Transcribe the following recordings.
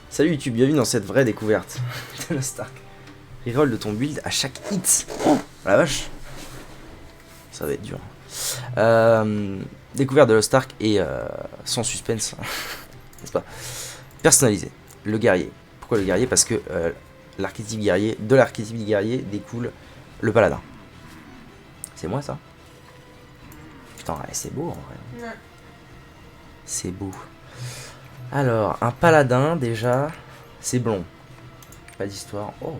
Salut YouTube, bienvenue dans cette vraie découverte de Lost Ark. Reroll de ton build à chaque hit. Oh la vache. Ça va être dur. Découverte de Lost Ark et sans suspense, n'est-ce pas? Personnalisé. Le guerrier. Pourquoi le guerrier? Parce que l'archétype guerrier, de l'archétype guerrier découle le paladin. C'est moi ça? Putain, ouais, c'est beau en vrai. Ouais. C'est beau. Alors, un paladin déjà, c'est blond. Pas d'histoire. Oh.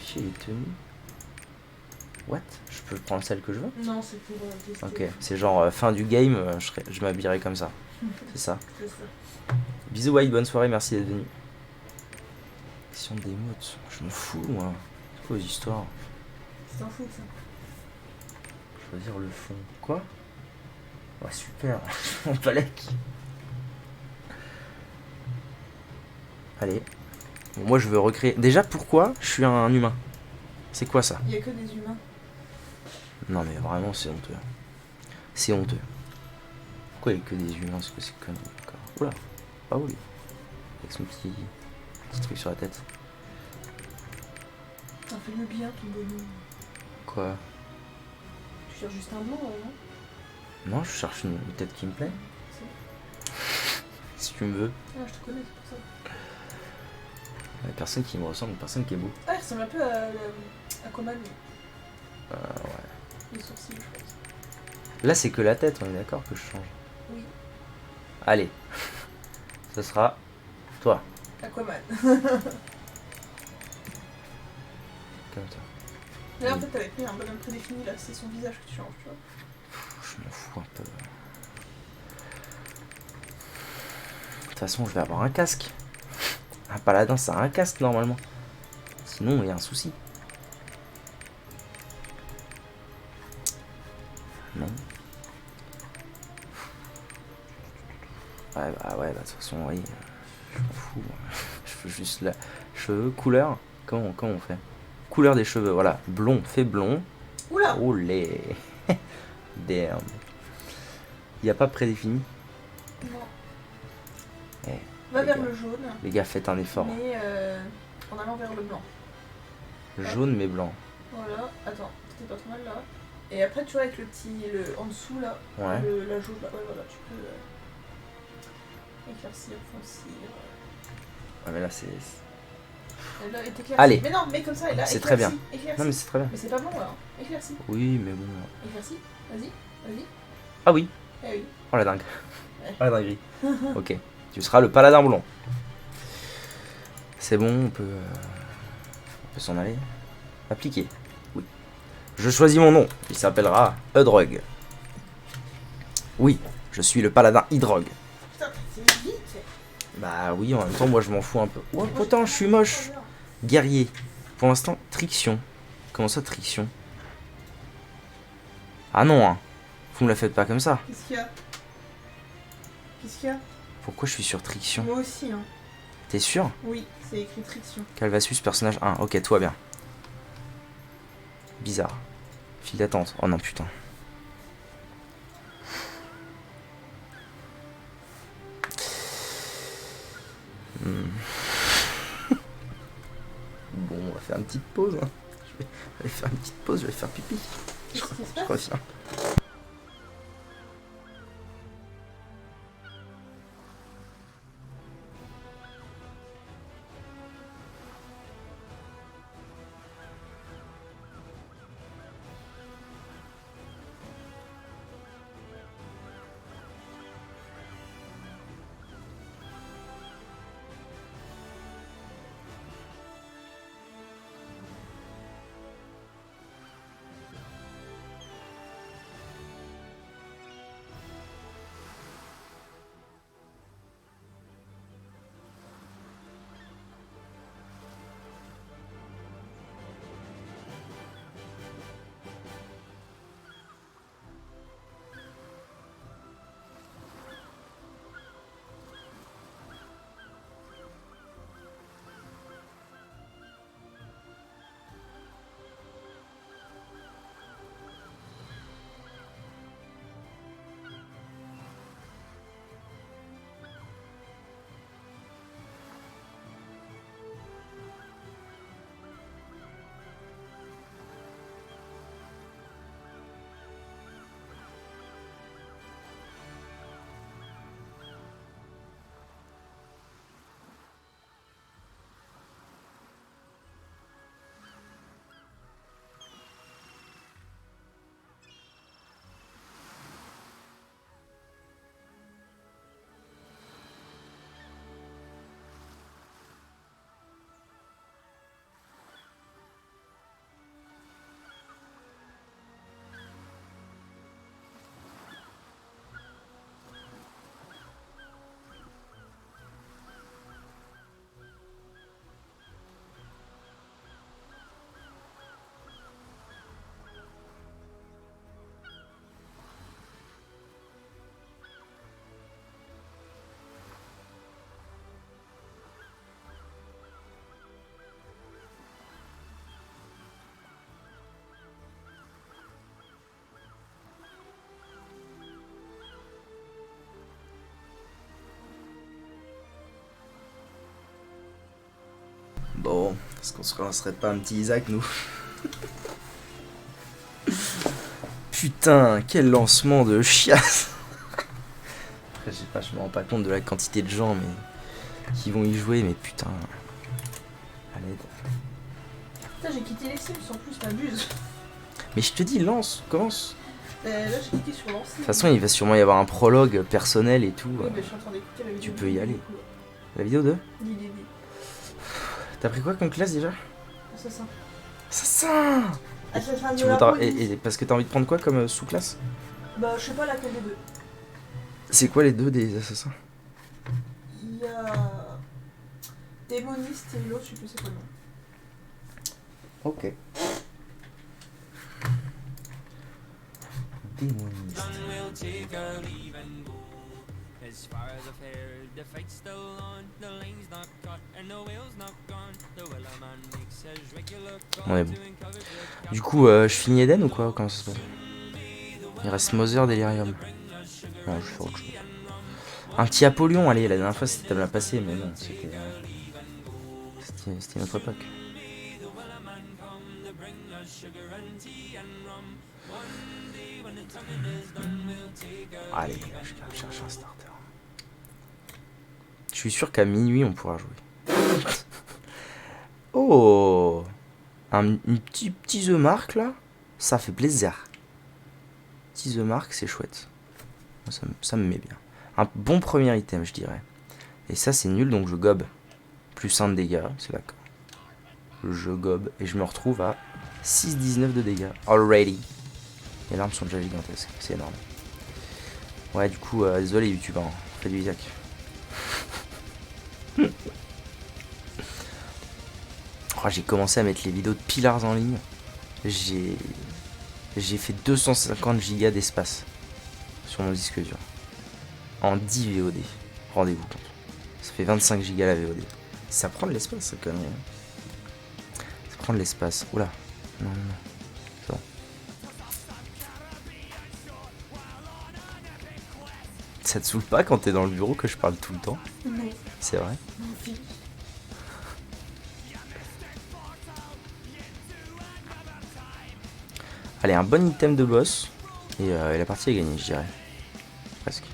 Chez les tenues. What? Je peux prendre celle que je veux? Non, c'est pour tester. Ok, c'est genre fin du game, je m'habillerai comme ça. C'est ça. C'est ça. Bisous White, bonne soirée, merci d'être venu. Question d'émotes, je m'en fous moi. C'est quoi les histoires? Tu t'en fous de ça. Choisir le fond. Quoi? Ouais, super, mon palek. Allez. Bon, moi je veux recréer. Déjà, pourquoi je suis un humain? C'est quoi ça? Il y a que des humains. Non mais vraiment c'est honteux. C'est honteux. Pourquoi il n'y a que des humains? Parce que c'est connu. D'accord. Oula, pas où lui? Avec son petit truc sur la tête. T'en fais le bien ton bonhomme. Quoi? Tu cherches juste un blanc, non? Non, je cherche une tête qui me plaît. Si tu me veux. Ah, je te connais, c'est pour ça. Il y a personne qui me ressemble, personne qui est beau. Ah, il ressemble un peu à Aquaman. Ouais. Les sourcils, je pense. Là c'est que la tête, on est d'accord que je change. Oui, Allez. Ce sera toi. Aquaman. Comme ça. Là, en fait, t'avais pris un bonhomme prédéfini, là, c'est son visage que tu changes, tu vois. Je m'en fous un peu. De toute façon, je vais avoir un casque. Un paladin, ça a un casque normalement. Sinon, il y a un souci. Non. Ouais, de toute façon, oui. Je m'en fous. Je veux juste la cheveux, couleur. Comment on fait? Couleur des cheveux, voilà. Blond, fait blond. Oula! Oh les. Damn. Il n'y a pas prédéfini. Non. Eh, Va les vers gars. le jaune, Les gars, faites un effort. mais en allant vers le blanc. Jaune mais blanc. Voilà, attends, c'était pas trop mal là. Et après, tu vois, avec le petit. En dessous là, Ouais. la jaune là, ouais, voilà, tu peux éclaircir, foncir. Ouais, mais là c'est. Et là, et t'éclaircis. Allez. Mais non, mais comme ça, et là, C'est très bien. éclaircis. Non mais c'est très bien. Mais c'est pas bon là, éclaircis. Oui, mais bon. Éclaircis, vas-y. Ah oui. Eh oui. Oh la dingue. Ouais. Oh la dinguerie. Ok. Tu seras le paladin blond. C'est bon, on peut s'en aller. Appliquer. Oui. Je choisis mon nom. Il s'appellera Udrog. Oui, je suis le paladin Hydrog. Putain, c'est vite. Bah oui, en même temps, moi je m'en fous un peu. Oh putain, je suis moche. Guerrier. Pour l'instant, Triction. Comment ça, Triction? Ah non, hein. Vous me la faites pas comme ça. Qu'est-ce qu'il y a? Qu'est-ce qu'il y a? Pourquoi je suis sur Triction? Moi aussi, hein. T'es sûr? Oui, c'est écrit Triction. Calvasus, personnage 1. Ok, tout va bien. Bizarre. File d'attente. Oh non, putain. Bon, on va faire une petite pause. Hein. Je vais faire une petite pause, je vais faire pipi. Qu'est-ce qui se Je passe? reviens. Bon, est-ce qu'on se relancerait pas un petit Isaac, nous? Putain, quel lancement de chiasse. Après, je sais pas, je me rends pas compte de la quantité de gens mais qui vont y jouer, mais putain. À l'aide. Putain, j'ai quitté les Sims en plus, m'abuse. Mais je te dis, lance, commence. Là, j'ai cliqué sur lancer. De toute façon, il va sûrement y avoir un prologue personnel et tout. Oui, mais je suis en train d'écouter la vidéo. Tu peux y aller. La vidéo de Dis. T'as pris quoi comme classe déjà? Assassin. Assassin. Assassin Tu de la voudras... police. et parce que t'as envie de prendre quoi comme sous-classe? Bah, je sais pas laquelle des deux. C'est quoi les deux des assassins? Il y a. Démoniste et l'autre, je sais plus c'est quoi le nom. Ok. Démoniste. On est bon. Du coup, je finis Eden ou quoi? Comment ça se passe? Il reste Mother Delirium. Non, je vais faire autre chose. Un petit Apollyon, allez, la dernière fois c'était à me la passer, mais bon, c'était une autre époque. Allez, je cherche un starter. Je suis sûr qu'à minuit on pourra jouer. Oh, un petit The Mark là, ça fait plaisir. Petit The Mark, c'est chouette. Ça me met bien. Un bon premier item, je dirais. Et ça, c'est nul, donc je gobe. Plus 1 de dégâts, c'est d'accord. Je gobe et je me retrouve à 6,19 de dégâts. Already. Les larmes sont déjà gigantesques, c'est énorme. Ouais, du coup, désolé YouTube, hein. Fais du Isaac. Oh, j'ai commencé à mettre les vidéos de Pillars en ligne. J'ai fait 250 gigas d'espace sur mon disque dur. En 10 VOD. Rendez-vous compte. Ça fait 25 gigas la VOD. Ça prend de l'espace, ça, quand même. Ça prend de l'espace. Oula. Non. C'est bon. Ça te saoule pas quand t'es dans le bureau que je parle tout le temps? Non. C'est vrai? Non, fille. Allez, un bon item de boss. Et la partie est gagnée, je dirais. Presque.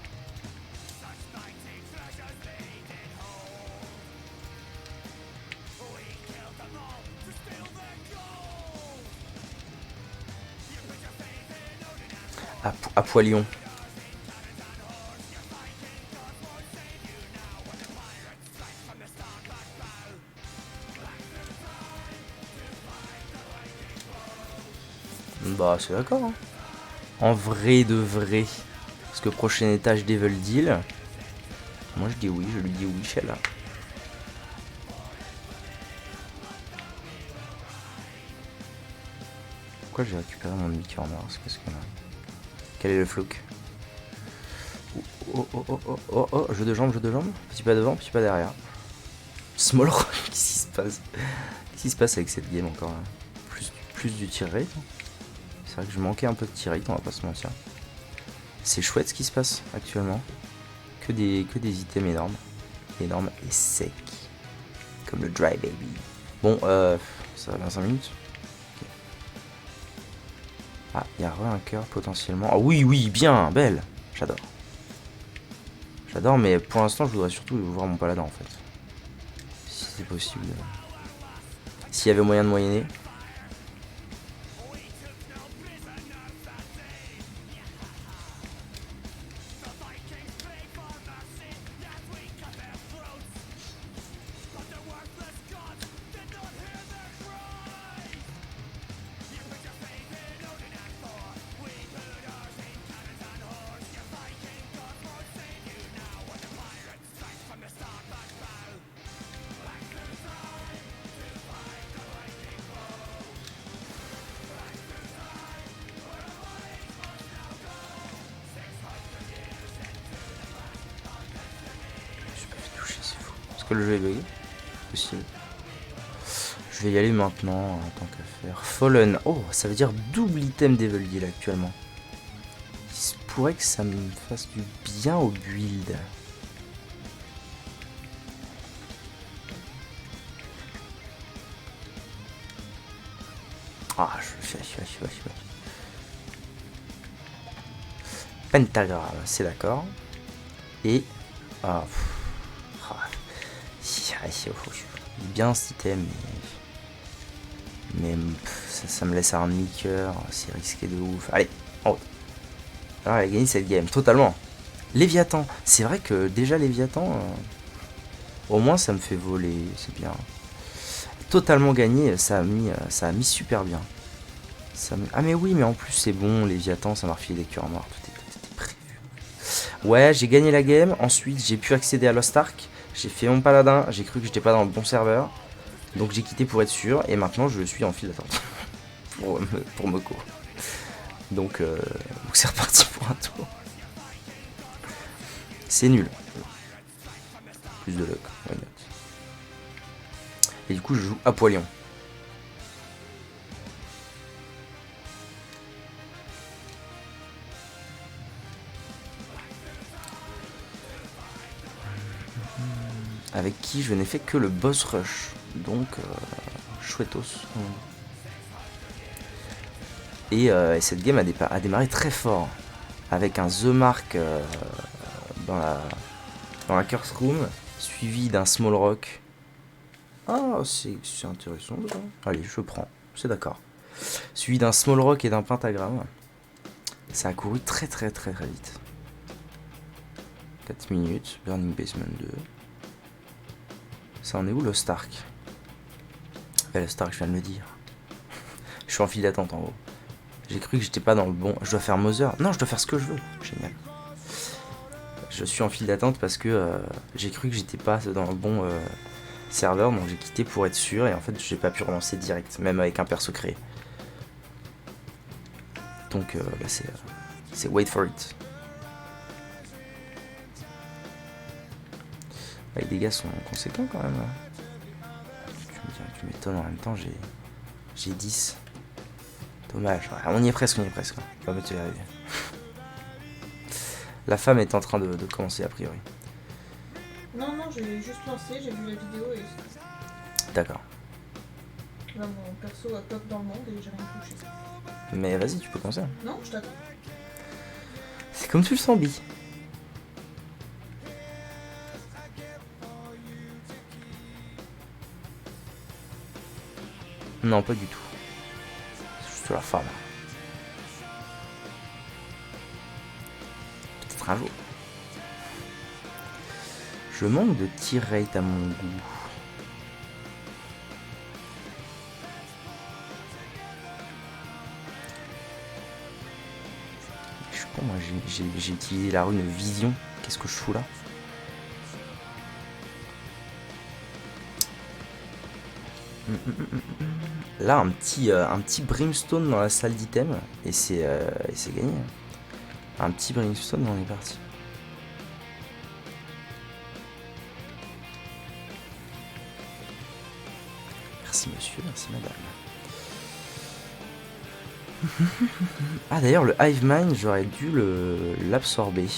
À Poilion. Bah, c'est d'accord. Hein. En vrai de vrai. Parce que prochain étage Devil Deal. Moi, je dis oui, je lui dis oui, Sheila. Pourquoi j'ai récupéré mon Mickey en Mars? Qu'est-ce que là? Quel est le flouk? Oh, jeu de jambes. Petit pas devant, petit pas derrière. Small rock, qu'est-ce qui se passe? Qu'est-ce qui se passe avec cette game encore là? Plus du tir rate. C'est vrai que je manquais un peu de tir rate, on va pas se mentir. C'est chouette ce qui se passe actuellement. Que des items énormes. Énormes et secs. Comme le Dry Baby. Bon, ça va 25 minutes. Okay. Ah, il y a un cœur potentiellement. Ah oui, bien, belle. J'adore. J'adore, mais pour l'instant, je voudrais surtout voir mon paladin en fait. Si c'est possible. S'il y avait moyen de moyenner. Que le jeu est bugué. Possible. Je vais y aller maintenant, en tant qu'à faire. Fallen. Oh, ça veut dire double item Devil Deal actuellement. Il se pourrait que ça me fasse du bien au build. Ah, Pentagramme, c'est d'accord. Et... Ah, il est bien cet item, mais ça me laisse un demi-cœur, c'est risqué de ouf. Allez, en route. Alors, elle a gagné cette game, totalement. Léviathan, c'est vrai que déjà Léviathan, au moins ça me fait voler, c'est bien. Totalement gagné, ça a mis super bien. Ah mais oui, mais en plus c'est bon, Léviathan, ça m'a refilé des cœurs morts, tout était prévu. Ouais, j'ai gagné la game, ensuite j'ai pu accéder à Lost Ark, j'ai fait mon paladin, j'ai cru que j'étais pas dans le bon serveur, donc j'ai quitté pour être sûr, et maintenant je suis en file d'attente pour Moko. Donc c'est reparti pour un tour. C'est nul. Plus de luck, why not. Et du coup je joue Apollyon. Avec qui je n'ai fait que le boss rush. Donc chouettos. Et cette game a démarré très fort. Avec un The Mark dans la Curse Room, suivi d'un Small Rock. Ah, c'est intéressant. Ça. Allez, je prends, c'est d'accord. Suivi d'un Small Rock et d'un Pentagramme. Ça a couru très vite. 4 minutes, Burning Basement 2. Ça en est où, Lost Ark? Lost Ark, je viens de le dire. Je suis en file d'attente en haut. J'ai cru que j'étais pas dans le bon. Je dois faire Mother. Non, je dois faire ce que je veux. Génial. Je suis en file d'attente parce que j'ai cru que j'étais pas dans le bon serveur, donc j'ai quitté pour être sûr et en fait j'ai pas pu relancer direct, même avec un perso créé. Donc là c'est wait for it. Les dégâts sont conséquents quand même. Tu m'étonnes, en même temps j'ai 10. Dommage, ouais, on y est presque. On va me y arriver. La femme est en train de commencer a priori. Non, j'ai juste lancé, j'ai vu la vidéo et... D'accord. Là, mon perso a pop dans le monde et j'ai rien touché. Mais vas-y, tu peux commencer. Non, je t'attends. C'est comme tu le sens, Bi. Non, pas du tout. C'est juste la femme. Peut-être un jour. Je manque de tir rate à mon goût. Je sais pas, moi j'ai utilisé la rune vision. Qu'est-ce que je fous là? Là, un petit brimstone dans la salle d'item et c'est gagné. Un petit brimstone, on est parti. Merci monsieur, merci madame. Ah d'ailleurs le Hive Mind, j'aurais dû l'absorber.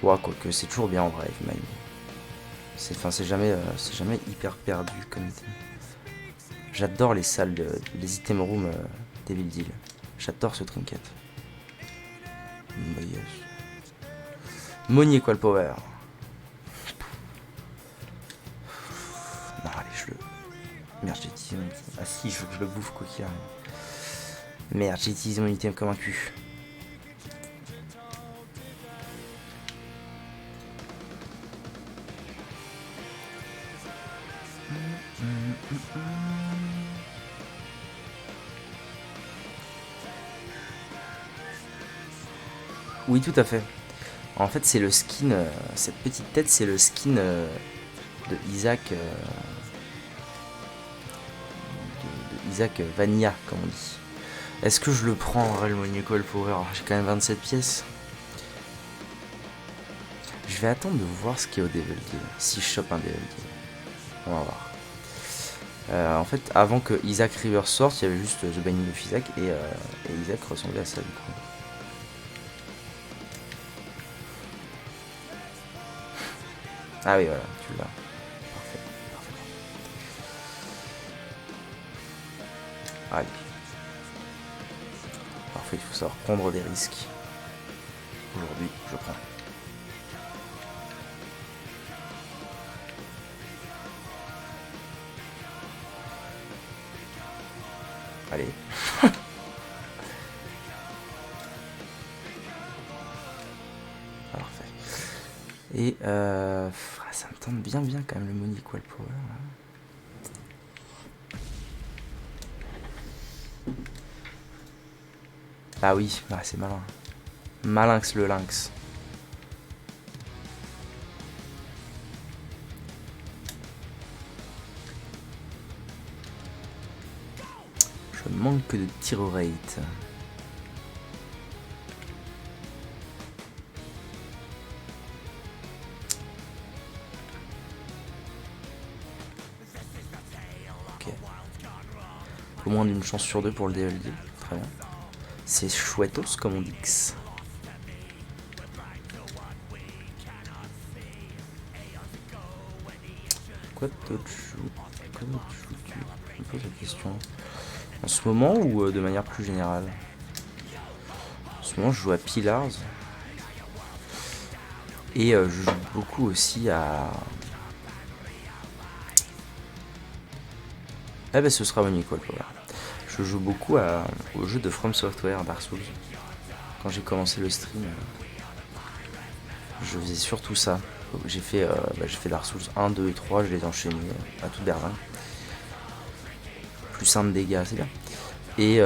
Ouais, quoique c'est toujours bien en vrai Hive Mind. C'est jamais hyper perdu comme item. J'adore les salles, les item rooms d'Evil Deal. J'adore ce trinket. Yes. Monnier quoi le power. Non allez je le... Merde j'ai utilisé mon item. Ah si je veux que je le bouffe quoi qu'il arrive. Merde j'ai utilisé mon item comme un cul. Oui, tout à fait. En fait, c'est le skin, cette petite tête, c'est le skin de Isaac, de Isaac Vanilla, comme on dit. Est-ce que je le prends en vrai, le Monnier Coil Power? J'ai quand même 27 pièces. Je vais attendre de voir ce qu'il y a au Devil Deal, si je chope un Devil Deal. On va voir. En fait, avant que Isaac River sorte, il y avait juste The Binding of Isaac et Isaac ressemblait à ça du coup. Ah oui, voilà, tu l'as. Parfait, parfait. Allez. Parfois, il faut savoir prendre des risques. Aujourd'hui, je prends. Allez. Parfait. Et ça me tente bien quand même le Money Equal Power. Là. Ah oui, bah, c'est malin. Malinx le lynx. Je manque de tir rate. Ok. Au moins d'une chance sur deux pour le DLD. Très bien. C'est chouettos comme on dit. Quoi d'autre je me pose la question. En ce moment ou de manière plus générale? En ce moment je joue à Pillars. Et je joue beaucoup aussi à... Ah bah ce sera Money Equal Power. Je joue beaucoup au jeu de From Software, Dark Souls. Quand j'ai commencé le stream, je faisais surtout ça. J'ai fait Dark Souls 1, 2 et 3, je les ai enchaînés à toute berzingue. Plus 1 de dégâts, c'est bien. Et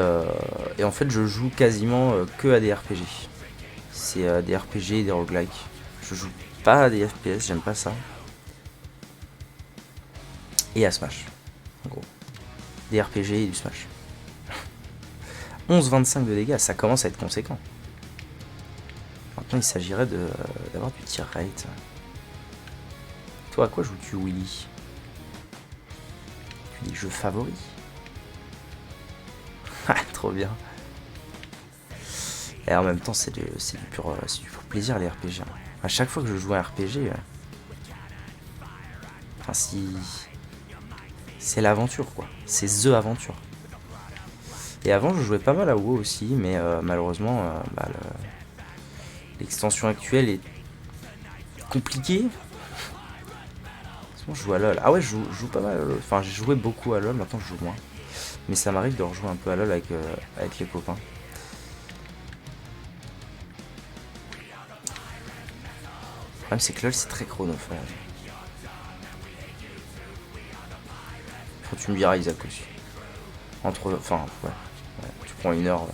en fait, je joue quasiment que à des RPG. C'est des RPG et des roguelikes. Je joue pas à des FPS, j'aime pas ça. Et à Smash, en gros. Des RPG et du Smash. 11-25 de dégâts, ça commence à être conséquent. Maintenant, il s'agirait d'avoir du tir rate. Toi, à quoi joues-tu, Willy? Tu as des jeux favoris? Ah, trop bien. Et en même temps, c'est du pur plaisir, les RPG. À chaque fois que je joue à un RPG, enfin, c'est l'aventure, quoi. C'est THE aventure. Et avant, je jouais pas mal à WoW aussi, mais malheureusement, l'extension actuelle est compliquée. Sinon, je joue à LoL. Ah ouais, je joue pas mal à LoL. Enfin, j'ai joué beaucoup à LoL, maintenant je joue moins. Mais ça m'arrive de rejouer un peu à LoL avec les copains. Le problème, c'est que LoL, c'est très chronophage. Faut que tu me diras, Isaac, aussi. Enfin, ouais. Tu prends une heure.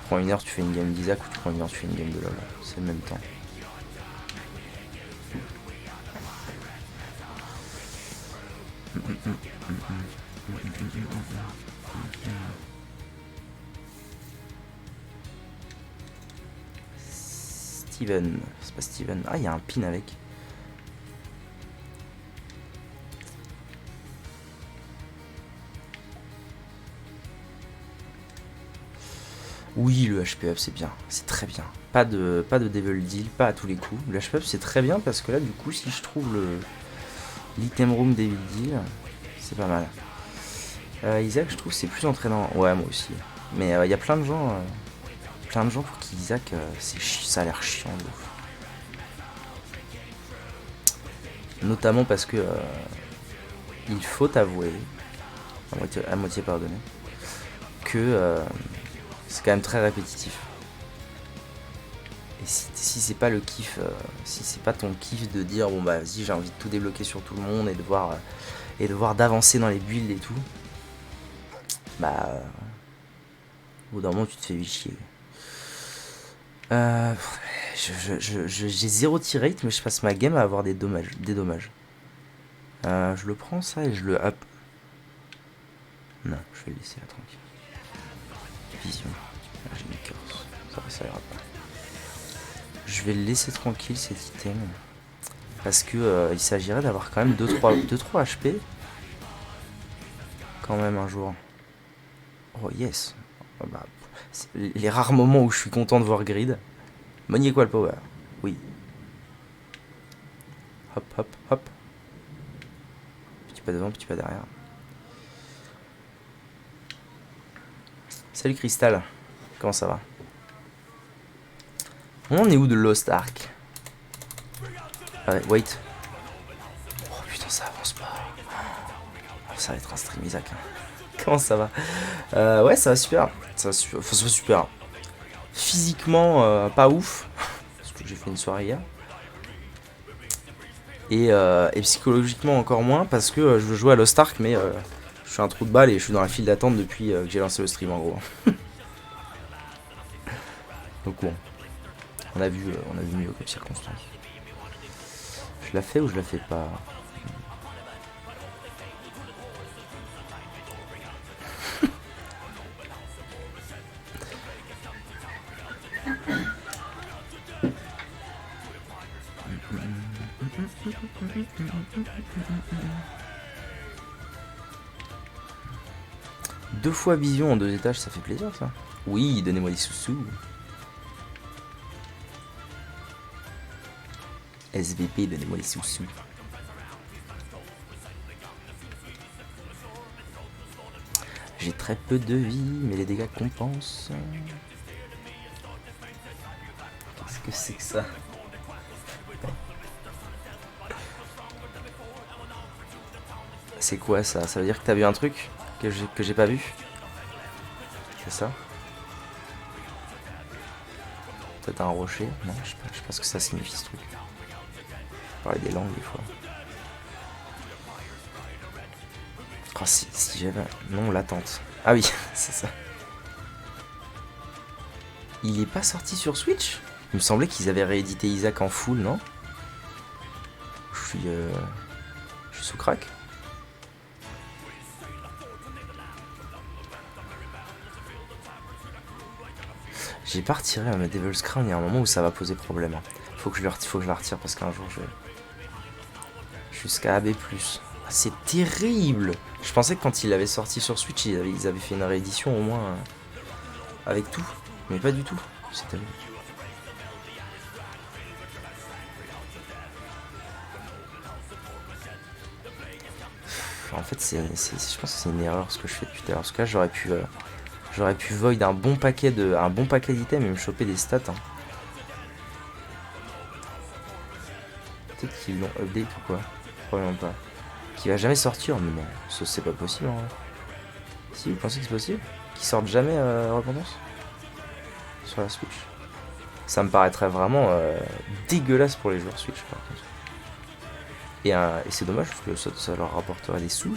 Tu fais une game d'Isaac, ou tu prends une heure, tu fais une game de LoL. C'est le même temps. Steven. C'est pas Steven. Ah, il y a un pin avec. Oui, le HP up c'est bien, c'est très bien. Pas de devil deal, pas à tous les coups. Le HP up c'est très bien parce que là du coup si je trouve l'item room devil deal, c'est pas mal. Isaac je trouve c'est plus entraînant. Ouais moi aussi. Mais il y a plein de gens pour qui Isaac ça a l'air chiant de ouf. Notamment parce que il faut avouer, à moitié pardonné, que c'est quand même très répétitif. Et si c'est pas le kiff, si c'est pas ton kiff de dire bon bah vas-y j'ai envie de tout débloquer sur tout le monde et de voir d'avancer dans les builds et tout, bah au bout d'un moment tu te fais vite chier. J'ai 0 tir rate mais je passe ma game à avoir des dommages. Je le prends ça et je le up. Non, je vais le laisser là tranquille. Vision. Ah, j'ai mis curse. Ça ira pas. Je vais le laisser tranquille cet item. Parce que il s'agirait d'avoir quand même 2-3 HP. Quand même un jour. Oh yes. Bah, les rares moments où je suis content de voir grid. Money Equal Power. Oui. Hop hop hop. Petit pas devant, petit pas derrière. Salut Crystal. Comment ça va? On est où de Lost Ark? Wait. Oh putain, ça avance pas. Oh, ça va être un stream Isaac. Comment ça va? Ouais, ça va super. Ça va super. Physiquement, pas ouf. Parce que j'ai fait une soirée hier. Et psychologiquement encore moins parce que je veux jouer à Lost Ark, mais je suis un trou de balle et je suis dans la file d'attente depuis que j'ai lancé le stream en gros. Donc bon, on a vu mieux comme circonstance. Je la fais ou je la fais pas? Deux fois vision en 2 étages, ça fait plaisir ça. Oui, donnez-moi des sous-sous. SVP, donnez-moi des sous-sous. J'ai très peu de vie, mais les dégâts compensent. Qu'est-ce que c'est que ça? C'est quoi ça? Ça veut dire que t'as vu un truc que j'ai pas vu? C'est ça? Peut-être un rocher? Non, je sais pas ce que ça signifie ce truc. On parlait des langues des fois. Oh, si j'avais... Non, l'attente. Ah oui, c'est ça. Il est pas sorti sur Switch? Il me semblait qu'ils avaient réédité Isaac en full, non? Je suis sous crack. J'ai pas retiré ma Devil's Crown, il y a un moment où ça va poser problème. Faut que je la retire parce qu'un jour je vais... Jusqu'à AB+. Ah, c'est terrible! Je pensais que quand il avait sorti sur Switch, ils avaient fait une réédition au moins avec tout. Mais pas du tout. C'est terrible. En fait, je pense que c'est une erreur ce que je fais depuis tout à l'heure. Parce que là, j'aurais pu void un bon paquet d'items et me choper des stats. Hein. Peut-être qu'ils l'ont update ou quoi. Probablement pas. Qui va jamais sortir, mais non, ça c'est pas possible. Hein. Si vous pensez que c'est possible, qu'ils sortent jamais Repentance sur la Switch. Ça me paraîtrait vraiment dégueulasse pour les joueurs Switch par contre. Et c'est dommage parce que ça leur rapporterait des sous.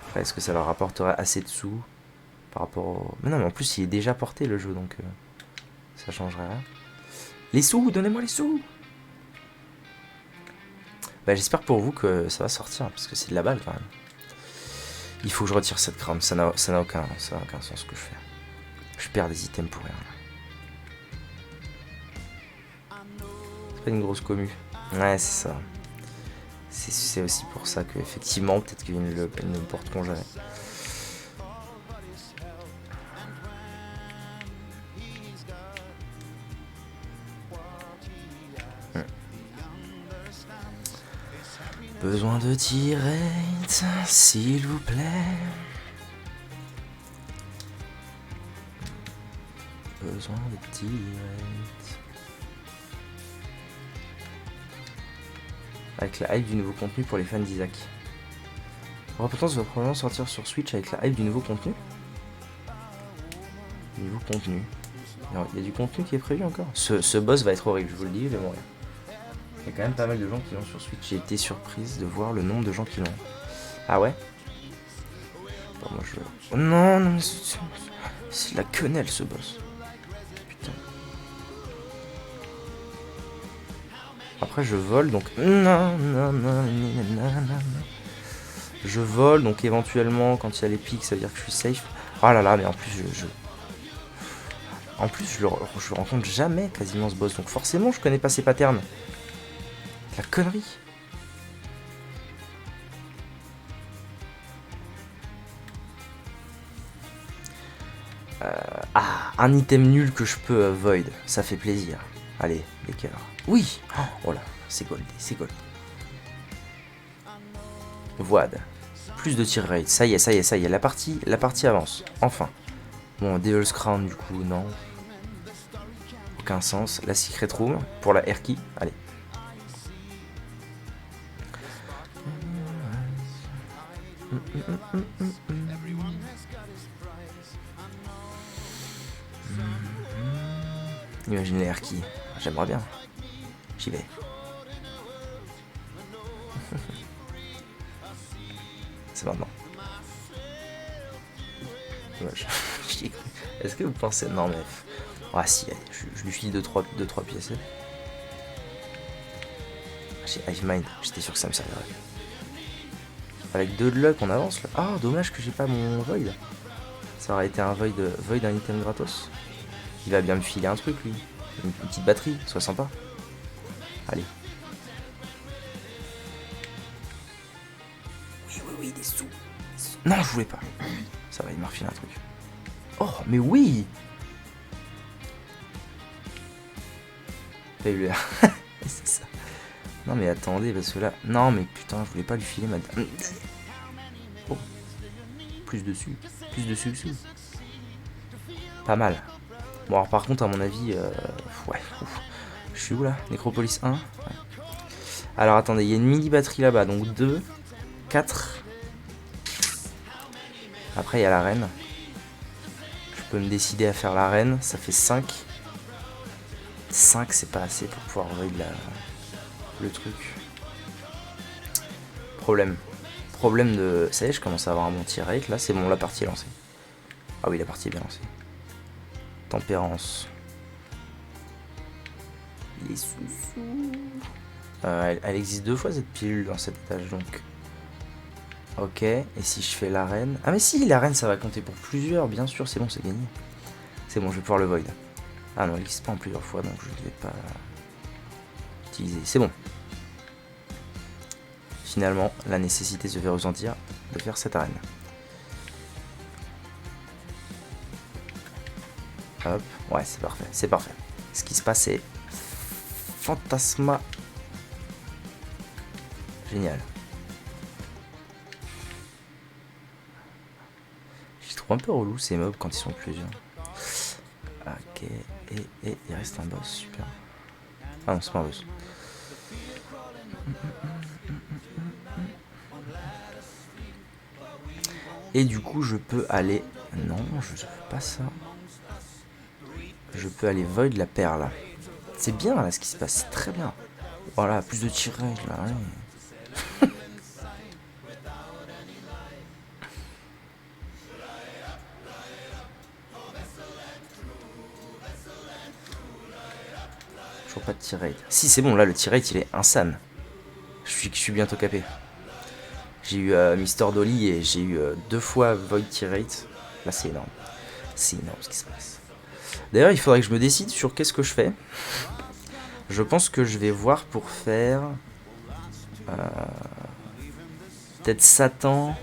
Après, est-ce que ça leur rapporterait assez de sous par rapport au... Mais non, mais en plus, il est déjà porté le jeu, donc ça changerait rien. Les sous, donnez-moi les sous. Bah, j'espère pour vous que ça va sortir, parce que c'est de la balle quand même. Il faut que je retire cette crame, ça n'a aucun sens ce que je fais. Je perds des items pour rien. C'est pas une grosse commu. Ouais, c'est ça. C'est aussi pour ça que effectivement peut-être qu'ils ne le porteront jamais. Besoin de tirette, s'il vous plaît. Besoin de tirette. Avec la hype du nouveau contenu pour les fans d'Isaac. Repentance va probablement sortir sur Switch avec la hype du nouveau contenu. Nouveau contenu. Alors, il y a du contenu qui est prévu encore. Ce boss va être horrible, je vous le dis, je vais mourir. Il y a quand même pas mal de gens qui l'ont sur Switch. J'ai été surprise de voir le nombre de gens qui l'ont. Ah ouais? Bon, moi je... Oh non, non, c'est la quenelle ce boss. Putain. Après je vole donc... Non, non, non, non, non, non. Je vole donc éventuellement quand il y a les pics ça veut dire que je suis safe. Oh là là, mais en plus En plus je le rencontre jamais quasiment ce boss. Donc forcément je connais pas ses patterns. La connerie. Un item nul que je peux void, ça fait plaisir. Allez, les cœurs. Oui. Oh là, c'est gold, c'est gold. Void. Plus de tir rate. Ça y est, la partie avance. Enfin. Bon, Devil's Crown, du coup, non. Aucun sens. La Secret Room pour la Air-Key. Allez. Imagine les Air-Key. J'aimerais bien. J'y vais. C'est maintenant. Ouais, est-ce que vous pensez... Non mais... Ah si, allez, je lui file 2-3 pièces. J'ai Hive Mind, j'étais sûr que ça me servirait. Avec 2 de luck, on avance là. Ah, dommage que j'ai pas mon Void. Ça aurait été un Void un item gratos. Il va bien me filer un truc lui. Une petite batterie, soit sympa. Allez. Oui, des sous. Non, je voulais pas. Ça va, il m'a refilé un truc. Oh, mais oui. T'as eu l'air. C'est ça. Non mais attendez, parce que là... Non mais putain, je voulais pas lui filer ma... Oh. Plus dessus. Pas mal. Bon alors par contre à mon avis... Ouais. Ouf. Je suis où là? Necropolis 1 ouais. Alors attendez, il y a une mini batterie là-bas, donc 2, 4. Après il y a la reine. Je peux me décider à faire la reine, ça fait 5. 5 c'est pas assez pour pouvoir envoyer le truc. Problème de... Ça y est, je commence à avoir un bon tir rate. Là c'est bon, la partie est lancée. Ah oui, la partie est bien lancée. Tempérance. Les sous-sous. Elle existe 2 fois cette pilule dans cet étage donc. Ok, et si je fais l'arène... Ah mais si, l'arène ça va compter pour plusieurs, bien sûr, c'est bon, c'est gagné. C'est bon, je vais pouvoir le void. Ah non, il n'existe pas en plusieurs fois, donc je ne vais pas utiliser. C'est bon. Finalement, la nécessité se fait ressentir de faire cette arène. Hop, ouais, c'est parfait, c'est parfait. Ce qui se passe, c'est fantasma. Génial. Je trouve un peu relou ces mobs quand ils sont plusieurs. Ok, et il reste un boss, super. Ah non, c'est pas un boss. Et du coup, je peux aller... Non, je ne veux pas ça. Je peux aller void la perle. C'est bien là ce qui se passe, c'est très bien. Voilà, plus de tirage là. Ouais. Toujours pas de tirade. Si c'est bon, là le tirade il est insane. Je suis bientôt capé. J'ai eu Mister Dolly et j'ai eu 2 fois Void tirade. Là c'est énorme. C'est énorme ce qui se passe. D'ailleurs il faudrait que je me décide sur qu'est-ce que je fais. Je pense que je vais voir pour faire... peut-être Satan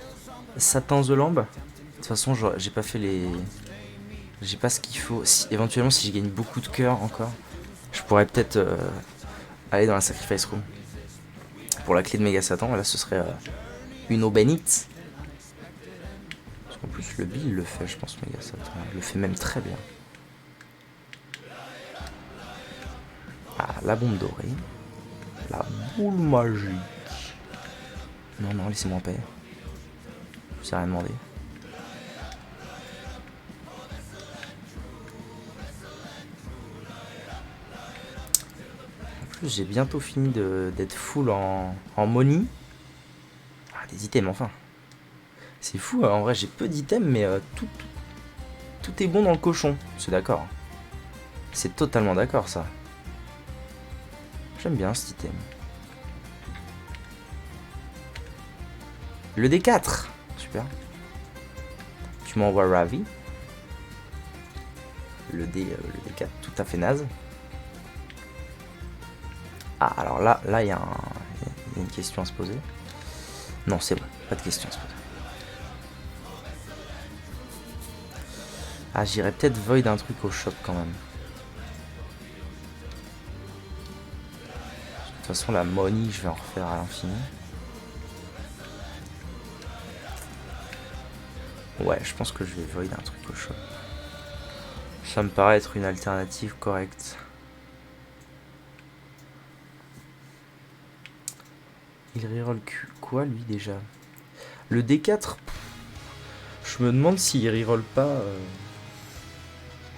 the Lamb. De toute façon j'ai pas fait les... J'ai pas ce qu'il faut. Si, éventuellement si je gagne beaucoup de cœur encore, je pourrais peut-être aller dans la Sacrifice Room. Pour la clé de Méga Satan, là ce serait une eau bénite. Parce qu'en plus le Bill le fait, je pense, Méga Satan. Il le fait même très bien. Ah, la bombe dorée. La boule magique. Non, laissez-moi en paix. Je vous ai rien demandé. En plus, j'ai bientôt fini d'être full en money. Ah, des items, enfin. C'est fou, en vrai, j'ai peu d'items, mais tout est bon dans le cochon. C'est d'accord. C'est totalement d'accord, ça. J'aime bien cet item. Le D4. Super. Tu m'envoies Ravi. Le D4, tout à fait naze. Ah, alors là, il y a une question à se poser. Non, c'est bon, pas de question à se poser. Ah, j'irais peut-être void un truc au shop quand même. De toute façon, la money, je vais en refaire à l'infini. Ouais, je pense que je vais void un truc au shop. Ça me paraît être une alternative correcte. Il reroll quoi lui déjà? Le D4, je me demande s'il reroll pas.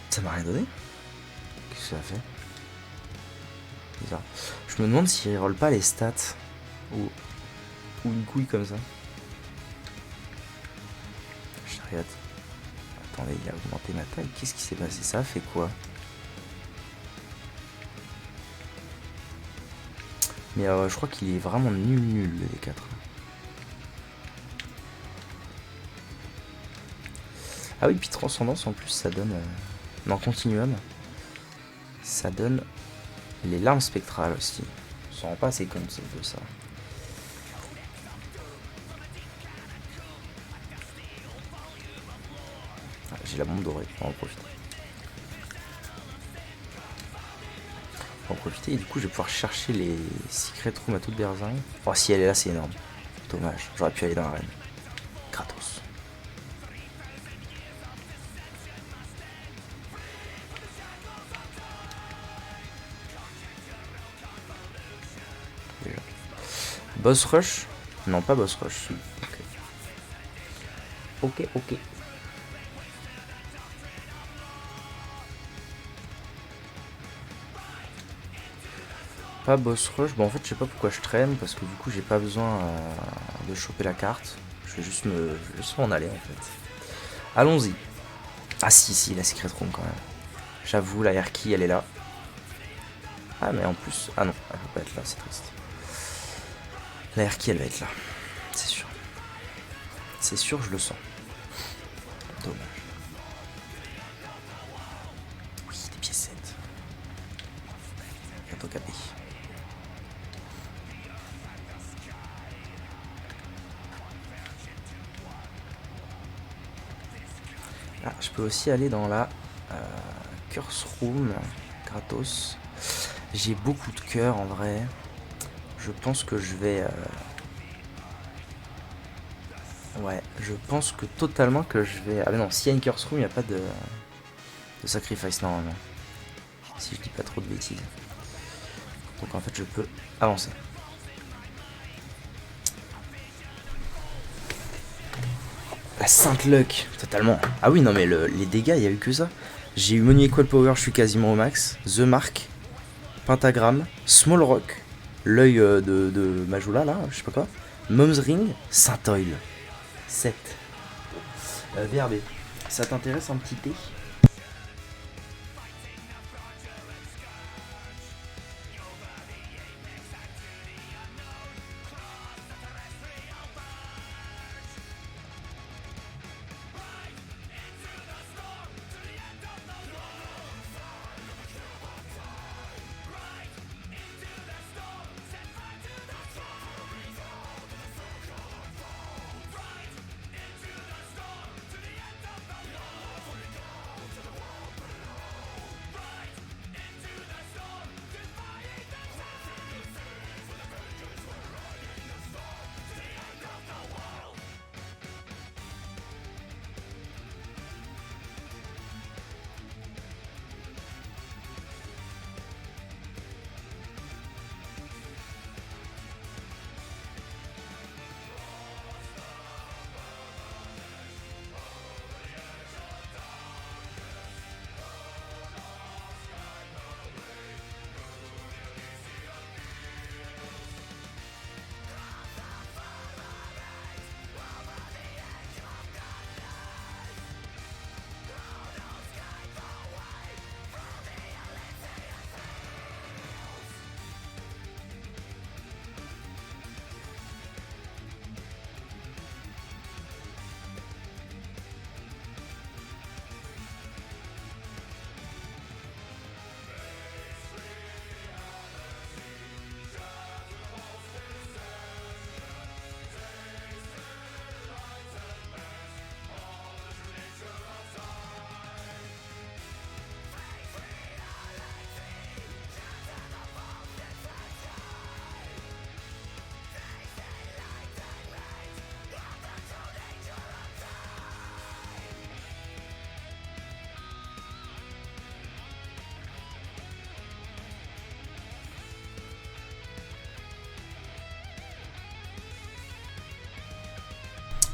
Ça m'a rien donné. Qu'est-ce que ça a fait? Bizarre. Je me demande s'il reroll pas les stats. Ou une couille comme ça. Chariot. Attendez, il a augmenté ma taille. Qu'est-ce qui s'est passé? Ça a fait quoi? Mais je crois qu'il est vraiment nul le D4. Ah oui, puis transcendance en plus ça donne... Non, continuum. Ça donne les larmes spectrales aussi. On s'en rend pas assez compte de ça. Ah, j'ai la bombe dorée, on va en profiter. On va en profiter et du coup je vais pouvoir chercher les secret rooms à toute berzingue. Oh, si elle est là c'est énorme. Dommage, j'aurais pu aller dans l'arène. Kratos. Déjà. Boss rush? Non, pas boss rush. Ok. Pas boss rush, bon en fait je sais pas pourquoi je traîne parce que du coup j'ai pas besoin de choper la carte. Je vais juste m'en aller en fait. Allons-y. Ah si, la secret room quand même. J'avoue, la Air-Key elle est là. Ah mais en plus, ah non, elle peut pas être là, c'est triste. La Air-Key elle va être là, c'est sûr. C'est sûr, je le sens. Dommage. Oui, des pièces 7. Bientôt capé. Ah, je peux aussi aller dans la Curse Room, gratos. J'ai beaucoup de cœur en vrai. Je pense que je vais... Ouais, je pense que totalement que je vais... Ah mais non, s'il y a une Curse Room, il n'y a pas de sacrifice normalement. Si je dis pas trop de bêtises. Donc en fait, je peux avancer. La Sainte Luck, totalement. Ah oui, non mais les dégâts, il n'y a eu que ça. J'ai eu Money Equal Power, je suis quasiment au max. The Mark, Pentagram, Small Rock, l'œil de Majula là, je sais pas quoi. Mom's Ring, Saint Oil. 7. VRB. Ça t'intéresse un petit thé?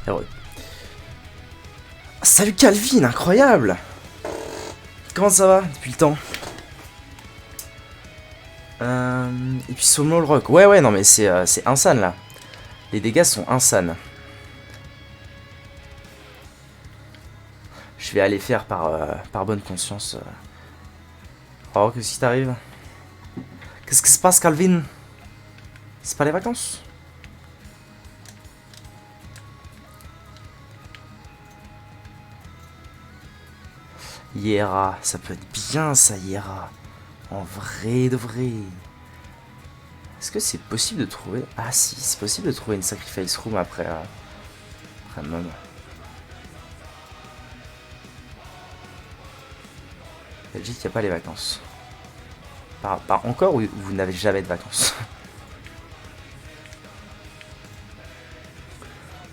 Heureux. Salut Calvin, incroyable! Comment ça va depuis le temps? Et puis Soul Rock. Ouais, non mais c'est insane là. Les dégâts sont insanes. Je vais aller faire par bonne conscience. Oh, qu'est-ce qui t'arrive? Qu'est-ce qui se passe, Calvin? C'est pas les vacances? Hiera, ça peut être bien ça, Hiera. En vrai de vrai. Est-ce que c'est possible de trouver... Ah si, c'est possible de trouver une sacrifice room après Mom. Belgique, il n'y a pas les vacances. Pas encore ou vous n'avez jamais de vacances?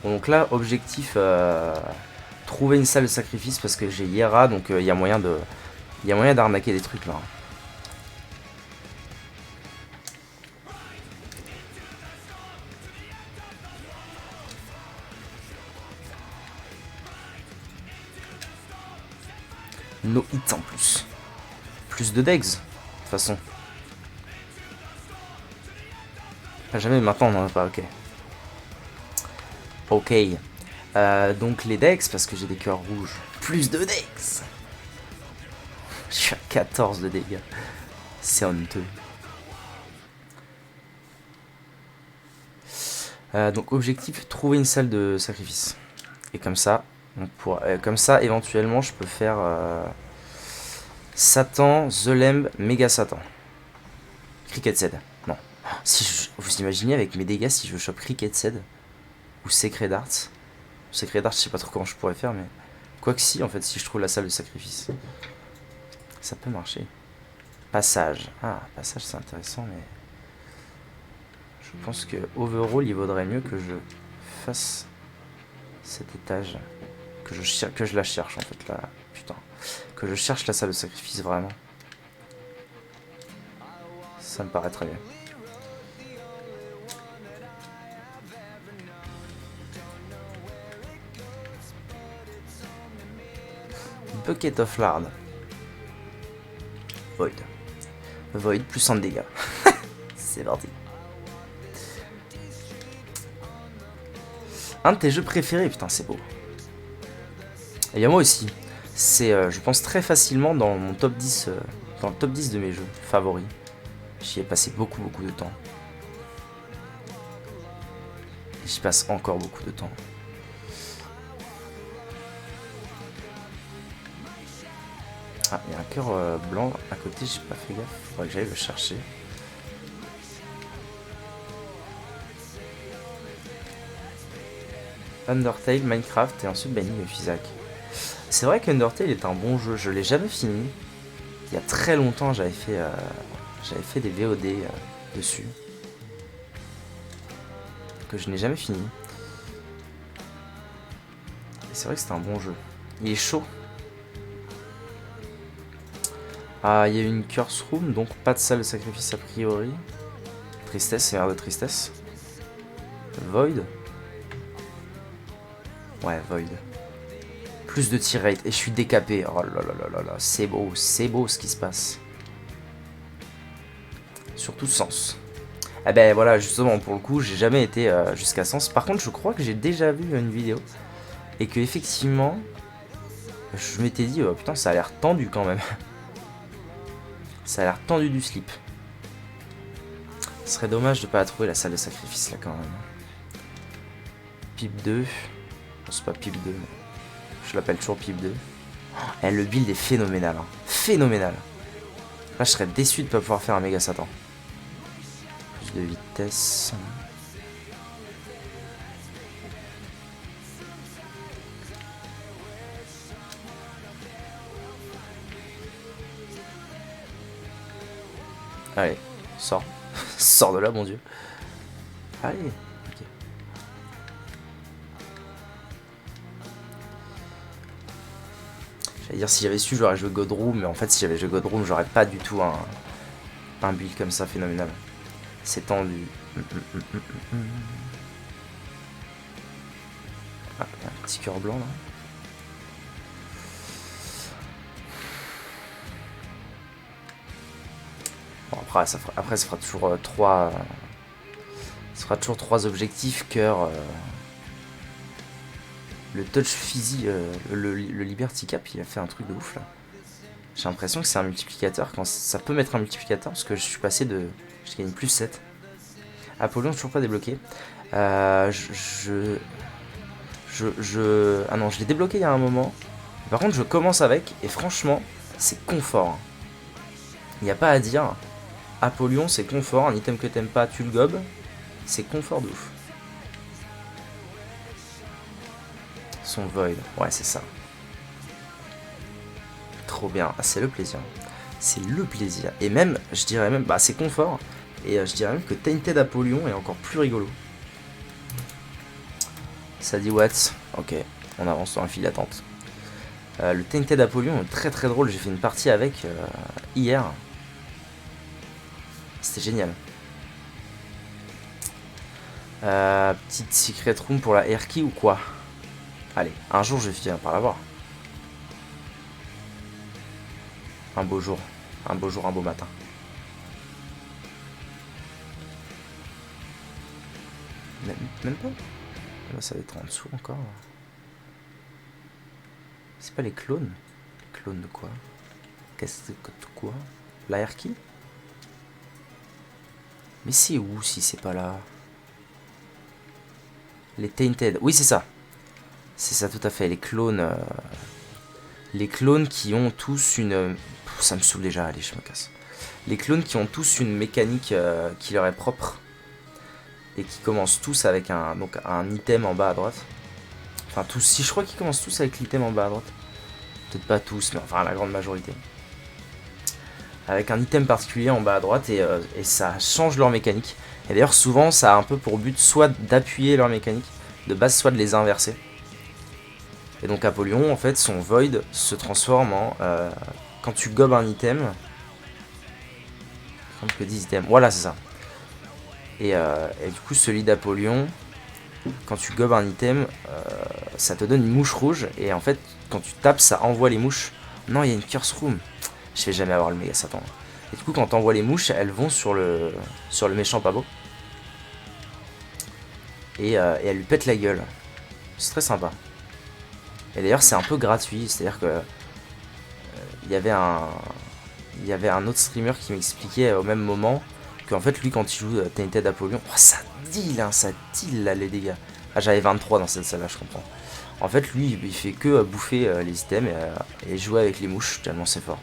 Bon, donc là, objectif... trouver une salle de sacrifice parce que j'ai Hiera, donc il y a moyen d'arnaquer des trucs là. No hits en plus. Plus de degs, de toute façon. Pas jamais, maintenant on n'en a pas, ok. Ok. Donc les dex, parce que j'ai des cœurs rouges. Plus de dex. Je suis à 14 de dégâts. C'est honteux. Donc objectif, trouver une salle de sacrifice. Et comme ça, éventuellement, je peux faire Satan, The Lamb, Méga Satan. Cricket Seed. Non. Si vous imaginez avec mes dégâts si je chope Cricket Seed ou Secret Darts. Secret Darts, je sais pas trop comment je pourrais faire, mais quoique si, en fait, si je trouve la salle de sacrifice, ça peut marcher. Passage. Ah, passage, c'est intéressant, mais je pense que overall, il vaudrait mieux que je fasse cet étage, que je la cherche en fait là, putain, que je cherche la salle de sacrifice vraiment. Ça me paraît très bien. Bucket of Lard. Void. Void plus 1 de dégâts. C'est parti. Un de tes jeux préférés, putain, c'est beau. Et il y a moi aussi. C'est, je pense, très facilement dans mon top 10, dans le top 10 de mes jeux favoris. J'y ai passé beaucoup de temps. Et j'y passe encore beaucoup de temps. Ah, il y a un cœur blanc à côté, j'ai pas fait gaffe. Faudrait que j'aille le chercher. Undertale, Minecraft et ensuite Binding of Isaac. C'est vrai qu'Undertale est un bon jeu, je l'ai jamais fini. Il y a très longtemps j'avais fait des VOD dessus. Que je n'ai jamais fini. Et c'est vrai que c'est un bon jeu. Il est chaud. Ah, il y a une curse room, donc pas de salle de sacrifice a priori. Tristesse, c'est l'air de tristesse. Void. Ouais, Void. Plus de tir rate. Et je suis décapé. Oh là là là là. C'est beau ce qui se passe. Surtout Sens. Eh ben voilà, justement, pour le coup, j'ai jamais été jusqu'à Sens. Par contre, je crois que j'ai déjà vu une vidéo. Et que effectivement, je m'étais dit, oh, putain, ça a l'air tendu quand même. Ça a l'air tendu du slip. Ce serait dommage de pas trouver la salle de sacrifice là quand même. Pipe 2. C'est pas Pipe 2, mais je l'appelle toujours Pipe 2. Oh, le build est phénoménal. Hein. Phénoménal. Là, je serais déçu de pas pouvoir faire un méga Satan. Plus de vitesse. Allez, sors. Sors de là, mon dieu. Allez. Ok. J'allais dire si j'avais su, j'aurais joué Godroom, mais en fait, si j'avais joué Godroom, j'aurais pas du tout un build comme ça phénoménal. C'est tendu. Ah, il y a un petit cœur blanc là. Bon, après, ça fera toujours 3. Ça fera toujours 3 objectifs. Cœur. Le touch physique. Le Liberty Cap, il a fait un truc de ouf là. J'ai l'impression que c'est un multiplicateur. Quand ça peut mettre un multiplicateur. Parce que je suis passé de. Je gagne plus 7. Apollon, toujours pas débloqué. Ah non, je l'ai débloqué il y a un moment. Par contre, je commence avec. Et franchement, c'est confort. Il n'y a pas à dire. Apollon, c'est confort. Un item que t'aimes pas, tu le gobes. C'est confort de ouf. Son Void. Ouais, c'est ça. Trop bien. Ah, c'est le plaisir. C'est le plaisir. Et même, je dirais même, bah c'est confort. Et je dirais même que Tainted Apollon est encore plus rigolo. Ça dit what? Ok, on avance sur un fil d'attente. Le Tainted Apollon est très très drôle. J'ai fait une partie avec hier. C'était génial. Petite secret room pour la air key ou quoi? Allez, un jour je vais finir par l'avoir. Un beau jour, un beau matin. Même pas. Là, ça va être en dessous encore. C'est pas les clones? Les clones de quoi? Qu'est-ce que quoi? La air key? Mais c'est où si c'est pas là? Les Tainted. Oui, c'est ça. C'est ça, tout à fait. Les clones. Les clones qui ont tous une. Ça me saoule déjà, allez, je me casse. Les clones qui ont tous une mécanique qui leur est propre. Et qui commencent tous avec un item en bas à droite. Enfin, tous. Si je crois qu'ils commencent tous avec l'item en bas à droite. Peut-être pas tous, mais enfin la grande majorité. Avec un item particulier en bas à droite et ça change leur mécanique. Et d'ailleurs, souvent, ça a un peu pour but soit d'appuyer leur mécanique de base, soit de les inverser. Et donc Apollon, en fait, son Void se transforme en... quand tu gobes un item... que 10 items. Voilà, c'est ça. Et du coup, celui d'Apollon, quand tu gobes un item, ça te donne une mouche rouge. Et en fait, quand tu tapes, ça envoie les mouches. Non, il y a une curse room. Je vais jamais avoir le méga Satan. Et du coup, quand t'envoies les mouches, elles vont sur le méchant pas beau. Et elle lui pète la gueule. C'est très sympa. Et d'ailleurs, c'est un peu gratuit. C'est-à-dire que il y avait un autre streamer qui m'expliquait au même moment qu'en fait, lui, quand il joue Tainted Apollon, oh, ça deal là les dégâts. Ah, j'avais 23 dans cette salle-là, je comprends. En fait, lui, il fait que bouffer les items et jouer avec les mouches, tellement c'est fort.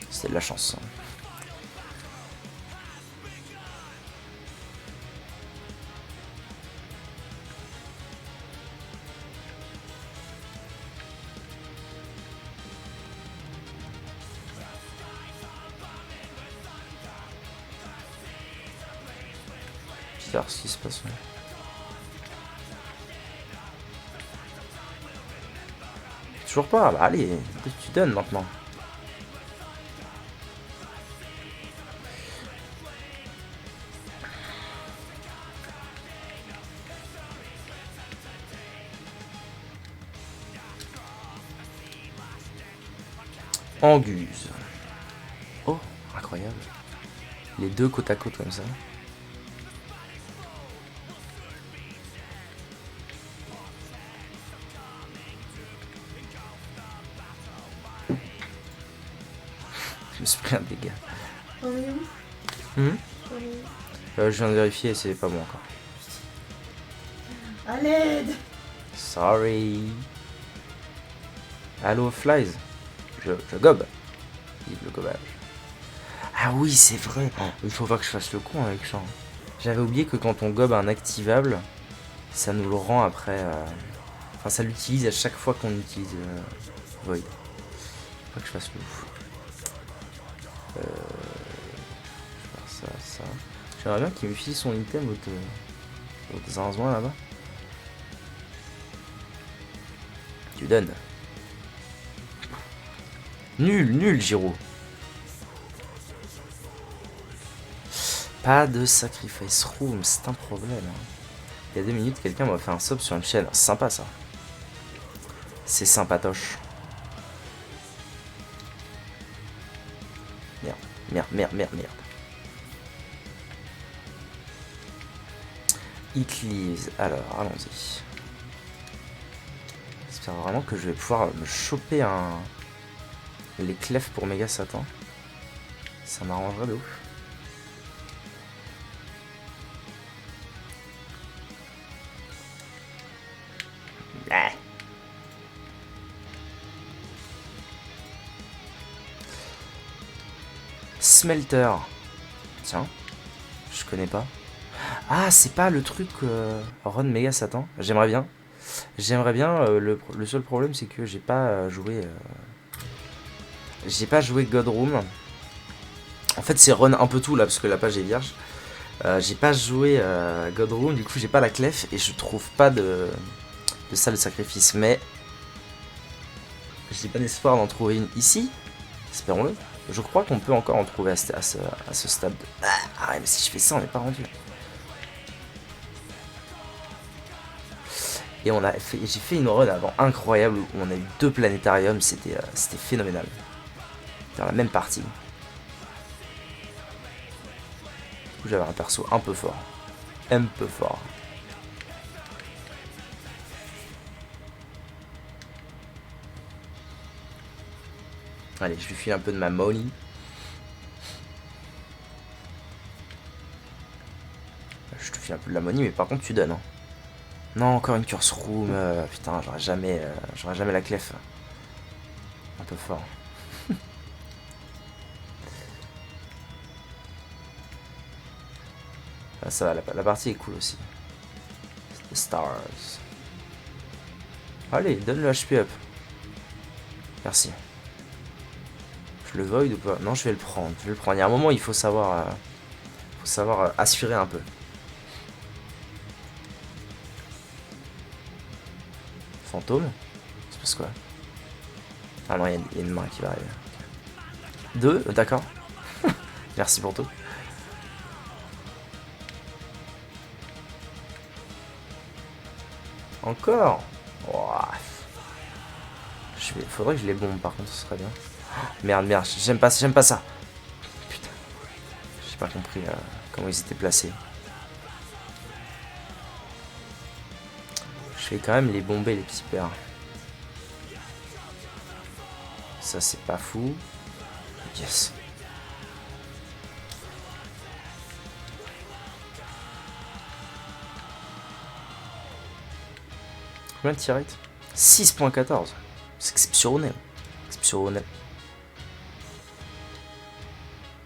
C'est de la chance. Voir ce qui se passe. Toujours pas, bah allez, tu donnes maintenant. Anguze. Oh, incroyable. Les deux côte à côte comme ça. Je me suis pris un dégât. On est où? Je viens de vérifier et c'est pas bon encore. À l'aide! Sorry. Allo Flies. Je gobe. Vive le gobage. Ah oui, c'est vrai. Il faut pas que je fasse le con avec ça. J'avais oublié que quand on gobe un activable, ça nous le rend après. Enfin, ça l'utilise à chaque fois qu'on utilise Void. Faut pas que je fasse le ouf. Je vais faire ça. J'aimerais bien qu'il me file son item au zinzouin là-bas. Tu donnes. Nul, Giro. Pas de sacrifice room, c'est un problème. Hein. Il y a 2 minutes, quelqu'un m'a fait un sub sur une chaîne. C'est sympa ça. C'est sympatoche. Merde, merde, merde, merde, merde. It leaves. Alors, allons-y. J'espère vraiment que je vais pouvoir me choper les clefs pour Méga Satan. Ça m'arrangerait de ouf. Ah. Smelter. Tiens, je connais pas. Ah, c'est pas le truc Run Méga Satan. J'aimerais bien. J'aimerais bien. Le seul problème, c'est que j'ai pas joué. J'ai pas joué God Room. En fait, c'est run un peu tout là parce que la page est vierge. J'ai pas joué God Room, du coup, j'ai pas la clef et je trouve pas de salle de sacrifice. Mais j'ai pas d'espoir d'en trouver une ici. Espérons-le. Je crois qu'on peut encore en trouver à ce stade. Ah ouais, mais si je fais ça, on n'est pas rendu. Et j'ai fait une run avant incroyable où on a eu 2 planétariums, c'était phénoménal. Dans la même partie. Du coup, j'avais un perso un peu fort. Un peu fort. Allez, je lui file un peu de ma money. Je te file un peu de la money, mais par contre, tu donnes. Hein. Non, encore une curse room. Putain, j'aurais jamais la clef. Un peu fort. Ah, ça va, la partie est cool aussi. The Stars. Allez, donne le HP up. Merci. Je le void ou pas? Non, je vais le prendre. Je vais le prendre. Il y a un moment, il faut savoir, assurer un peu. Fantôme? C'est parce quoi? Ah non, il y a une main qui va arriver. 2, d'accord. Merci pour tout. Encore. Ouah. Faudrait que je les bombe par contre, ce serait bien. Merde, merde, j'aime pas ça. Putain. J'ai pas compris comment ils étaient placés. Je vais quand même les bomber, les petits pères. Ça, c'est pas fou. Yes. Combien de tirette? 6.14. C'est exceptionnel. Exceptionnel.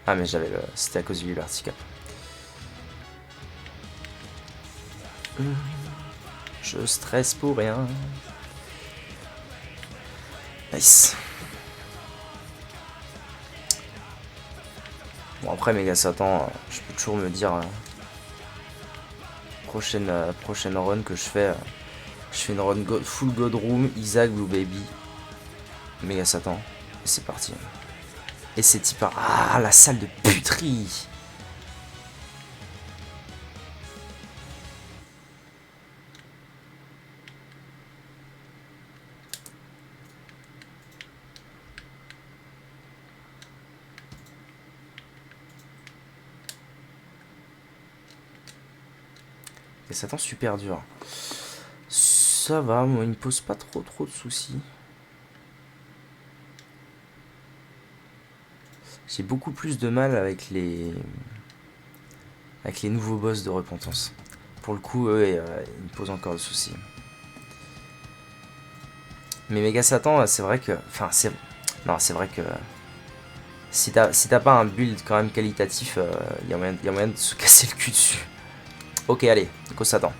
Ah, mais j'avais le. C'était à cause du Liberty Cap. Je stresse pour rien. Nice. Bon, après, Méga Satan, je peux toujours me dire. Prochaine run que je fais. Je fais une run full God Room, Isaac, Blue Baby, Méga Satan. Et c'est parti. Et c'est type. Ah, la salle de puterie. Et Satan super dur. Ça va, moi il me pose pas trop de soucis. J'ai beaucoup plus de mal avec les nouveaux boss de repentance. Pour le coup, eux, ils me posent encore de soucis. Mais Méga Satan, c'est vrai que... Enfin, c'est... Non, c'est vrai que... Si t'as pas un build quand même qualitatif, y a moyen de se casser le cul dessus. Ok, allez, go Satan.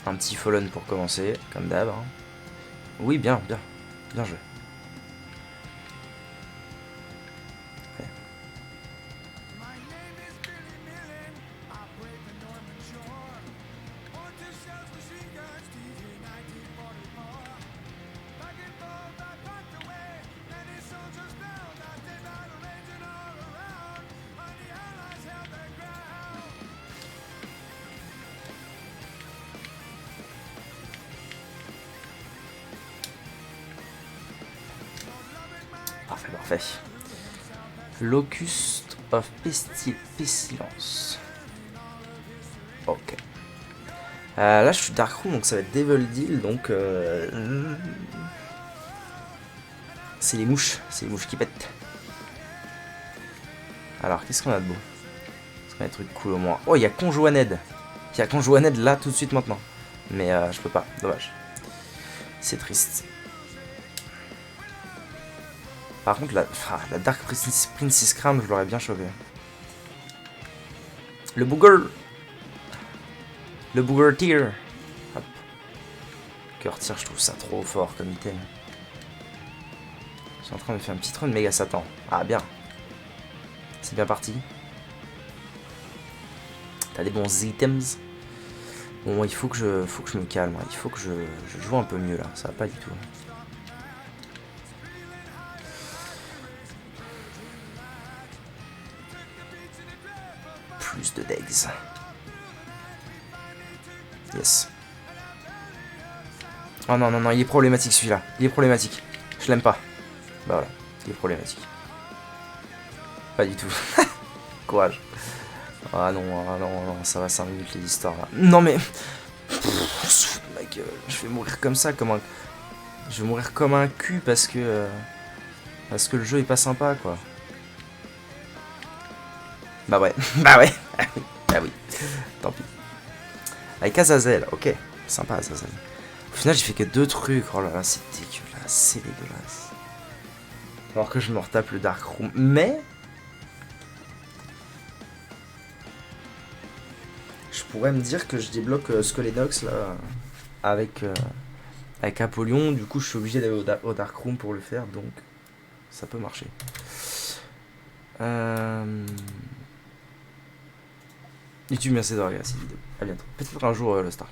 Un petit Fallen pour commencer, comme d'hab. Hein. Oui, bien joué. Ouais. Parfait. Locust of Pestilence. Ok. Là, je suis Darkroom, donc ça va être Devil Deal, donc... c'est les mouches qui pètent. Alors, qu'est-ce qu'on a de beau? Est-ce qu'on a des trucs cool au moins? Oh, il y a Conjoined. Il y a Conjoined là, tout de suite, maintenant. Mais je peux pas, dommage. C'est triste. Par contre, la Dark Princess Crown, je l'aurais bien chopé. Le Booger. Le Booger Tier. Hop. Cœur Tier, je trouve ça trop fort comme item. Je suis en train de faire un petit run de méga Satan. Ah, bien. C'est bien parti. T'as des bons items. Bon, il faut que je me calme. Il faut que je joue un peu mieux là. Ça va pas du tout. Plus de degs. Yes. Oh non, non, non, il est problématique celui-là. Il est problématique. Je l'aime pas. Bah voilà, il est problématique. Pas du tout. Courage. Ah non, ça va 5 minutes les histoires là. Non mais... Pff, ma gueule, je vais mourir comme ça, comme un... Je vais mourir comme un cul parce que le jeu est pas sympa quoi. Bah ouais, bah ouais. Ah oui, tant pis. Avec Azazel, ok. Sympa Azazel. Au final j'ai fait que 2 trucs, oh là là, c'est dégueulasse, c'est dégueulasse. Alors que je me retape le Dark Room, mais... Je pourrais me dire que je débloque Skolenox là, avec Apollyon, du coup je suis obligé d'aller au Dark Room pour le faire, donc ça peut marcher. YouTube, merci d'avoir regardé cette vidéo. A bientôt. Peut-être un jour le Star.